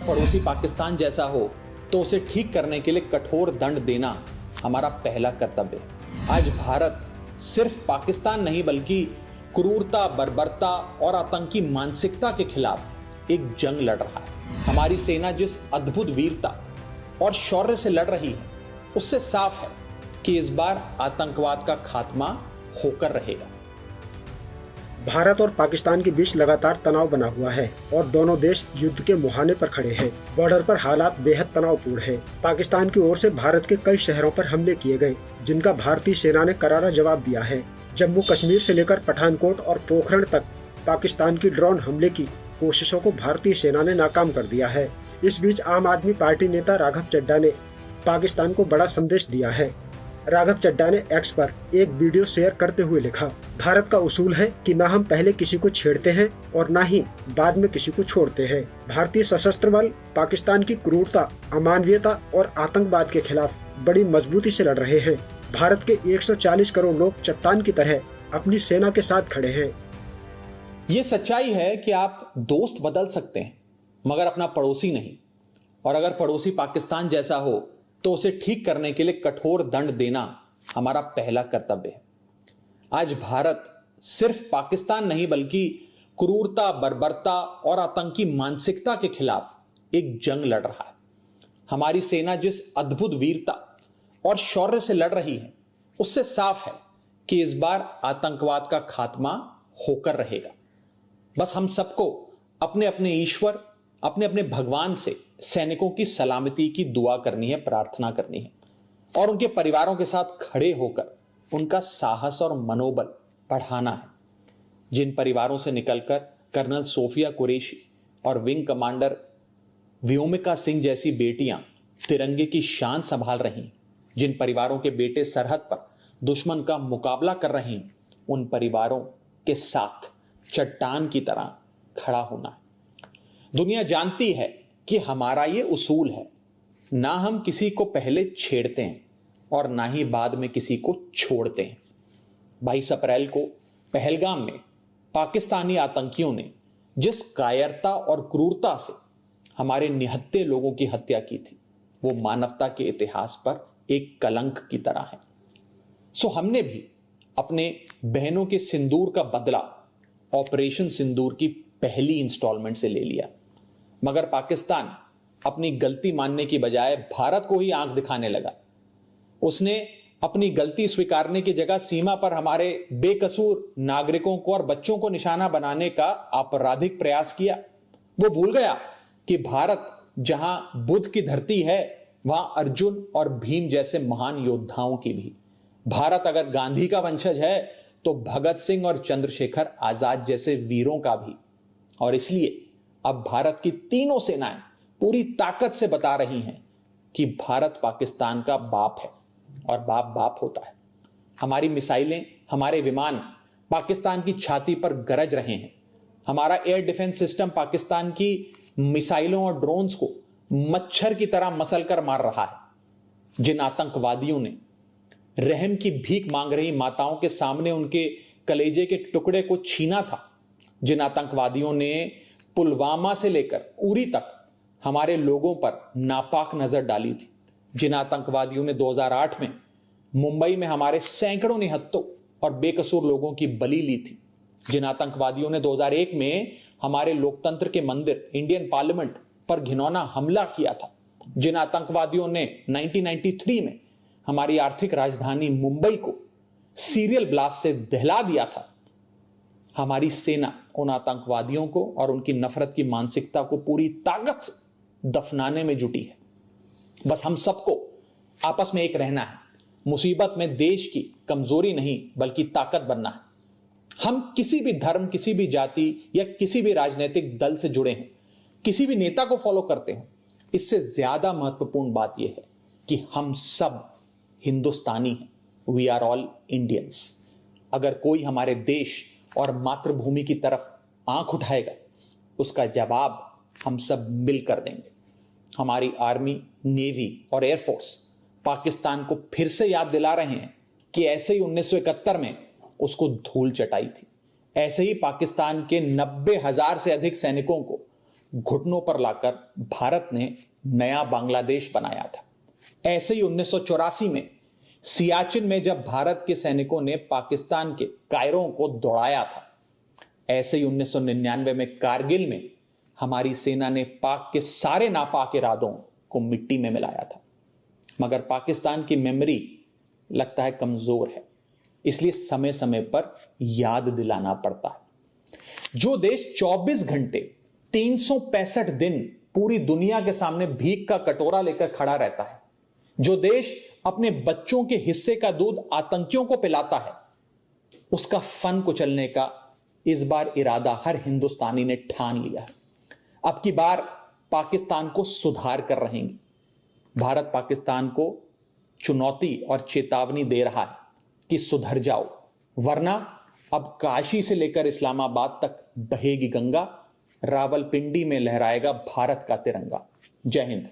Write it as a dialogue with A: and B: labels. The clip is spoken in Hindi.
A: पड़ोसी पाकिस्तान जैसा हो तो उसे ठीक करने के लिए कठोर दंड देना हमारा पहला कर्तव्य है। आज भारत सिर्फ पाकिस्तान नहीं बल्कि क्रूरता, बर्बरता और आतंकी मानसिकता के खिलाफ एक जंग लड़ रहा है। हमारी सेना जिस अद्भुत वीरता और शौर्य से लड़ रही है उससे साफ है कि इस बार आतंकवाद का खात्मा होकर रहेगा।
B: भारत और पाकिस्तान के बीच लगातार तनाव बना हुआ है और दोनों देश युद्ध के मुहाने पर खड़े हैं। बॉर्डर पर हालात बेहद तनावपूर्ण है। पाकिस्तान की ओर से भारत के कई शहरों पर हमले किए गए, जिनका भारतीय सेना ने करारा जवाब दिया है। जम्मू कश्मीर से लेकर पठानकोट और पोखरण तक पाकिस्तान की ड्रोन हमले की कोशिशों को भारतीय सेना ने नाकाम कर दिया है। इस बीच आम आदमी पार्टी नेता राघव चड्ढा ने पाकिस्तान को बड़ा संदेश दिया है। राघव चड्ढा ने एक्स पर एक वीडियो शेयर करते हुए लिखा, भारत का उसूल है कि ना हम पहले किसी को छेड़ते हैं और ना ही बाद में किसी को छोड़ते हैं। भारतीय सशस्त्र बल पाकिस्तान की क्रूरता, अमानवीयता और आतंकवाद के खिलाफ बड़ी मजबूती से लड़ रहे हैं। भारत के 140 करोड़ लोग चट्टान की तरह अपनी सेना के साथ खड़े हैं।
A: ये सच्चाई है कि आप दोस्त बदल सकते हैं मगर अपना पड़ोसी नहीं, और अगर पड़ोसी पाकिस्तान जैसा हो तो उसे ठीक करने के लिए कठोर दंड देना हमारा पहला कर्तव्य है। आज भारत सिर्फ पाकिस्तान नहीं बल्कि क्रूरता, बर्बरता और आतंकी मानसिकता के खिलाफ एक जंग लड़ रहा है। हमारी सेना जिस अद्भुत वीरता और शौर्य से लड़ रही है उससे साफ है कि इस बार आतंकवाद का खात्मा होकर रहेगा। बस हम सबको अपने अपने ईश्वर, अपने अपने भगवान से सैनिकों की सलामती की दुआ करनी है, प्रार्थना करनी है और उनके परिवारों के साथ खड़े होकर उनका साहस और मनोबल बढ़ाना है। जिन परिवारों से निकलकर कर्नल सोफिया कुरैशी और विंग कमांडर व्योमिका सिंह जैसी बेटियां तिरंगे की शान संभाल रही, जिन परिवारों के बेटे सरहद पर दुश्मन का मुकाबला कर रहे हैं, उन परिवारों के साथ चट्टान की तरह खड़ा होना है। दुनिया जानती है कि हमारा ये उसूल है, ना हम किसी को पहले छेड़ते हैं और ना ही बाद में किसी को छोड़ते हैं। 22 अप्रैल को पहलगाम में पाकिस्तानी आतंकियों ने जिस कायरता और क्रूरता से हमारे निहत्थे लोगों की हत्या की थी, वो मानवता के इतिहास पर एक कलंक की तरह है। सो हमने भी अपने बहनों के सिंदूर का बदला ऑपरेशन सिंदूर की पहली इंस्टॉलमेंट से ले लिया, मगर पाकिस्तान अपनी गलती मानने की बजाय भारत को ही आंख दिखाने लगा। उसने अपनी गलती स्वीकारने की जगह सीमा पर हमारे बेकसूर नागरिकों को और बच्चों को निशाना बनाने का आपराधिक प्रयास किया। वो भूल गया कि भारत जहां बुद्ध की धरती है वहां अर्जुन और भीम जैसे महान योद्धाओं की भी। भारत अगर गांधी का वंशज है तो भगत सिंह और चंद्रशेखर आजाद जैसे वीरों का भी। और इसलिए अब भारत की तीनों सेनाएं पूरी ताकत से बता रही हैं कि भारत पाकिस्तान का बाप है और बाप बाप होता है। हमारी मिसाइलें, हमारे विमान पाकिस्तान की छाती पर गरज रहे हैं। हमारा एयर डिफेंस सिस्टम पाकिस्तान की मिसाइलों और ड्रोन्स को मच्छर की तरह मसलकर मार रहा है। जिन आतंकवादियों ने रहम की भीख मांग रही माताओं के सामने उनके कलेजे के टुकड़े को छीना था, जिन आतंकवादियों ने पुलवामा से लेकर उरी तक हमारे लोगों पर नापाक नजर डाली थी, जिन आतंकवादियों ने 2008 में मुंबई में हमारे सैकड़ों निहत्थों और बेकसूर लोगों की बलि ली थी, जिन आतंकवादियों ने 2001 में हमारे लोकतंत्र के मंदिर इंडियन पार्लियामेंट पर घिनौना हमला किया था, जिन आतंकवादियों ने 1993 में हमारी आर्थिक राजधानी मुंबई को सीरियल ब्लास्ट से दहला दिया था, हमारी सेना उन आतंकवादियों को और उनकी नफरत की मानसिकता को पूरी ताकत से दफनाने में जुटी है। बस हम सबको आपस में एक रहना है। मुसीबत में देश की कमजोरी नहीं बल्कि ताकत बनना है। हम किसी भी धर्म, किसी भी जाति या किसी भी राजनीतिक दल से जुड़े हैं, किसी भी नेता को फॉलो करते हैं, इससे ज्यादा महत्वपूर्ण बात यह है कि हम सब हिंदुस्तानी हैं। We are all Indians. अगर कोई हमारे देश और मातृभूमि की तरफ आंख उठाएगा, उसका जवाब हम सब मिलकर देंगे। हमारी आर्मी, नेवी और एयरफोर्स पाकिस्तान को फिर से याद दिला रहे हैं कि ऐसे ही 1971 में उसको धूल चटाई थी, ऐसे ही पाकिस्तान के 90,000 से अधिक सैनिकों को घुटनों पर लाकर भारत ने नया बांग्लादेश बनाया था। ऐसे ही 1984 में सियाचिन में जब भारत के सैनिकों ने पाकिस्तान के कायरों को दौड़ाया था, ऐसे ही 1999 में कारगिल में हमारी सेना ने पाक के सारे नापाक इरादों को मिट्टी में मिलाया था। मगर पाकिस्तान की मेमोरी लगता है कमजोर है, इसलिए समय समय पर याद दिलाना पड़ता है। जो देश 24 घंटे 365 दिन पूरी दुनिया के सामने भीख का कटोरा लेकर खड़ा रहता है, जो देश अपने बच्चों के हिस्से का दूध आतंकियों को पिलाता है, उसका फन कुचलने का इस बार इरादा हर हिंदुस्तानी ने ठान लिया है। अब की बार पाकिस्तान को सुधार कर रहेंगे। भारत पाकिस्तान को चुनौती और चेतावनी दे रहा है कि सुधर जाओ, वरना अब काशी से लेकर इस्लामाबाद तक बहेगी गंगा, रावलपिंडी में लहराएगा भारत का तिरंगा। जय हिंद।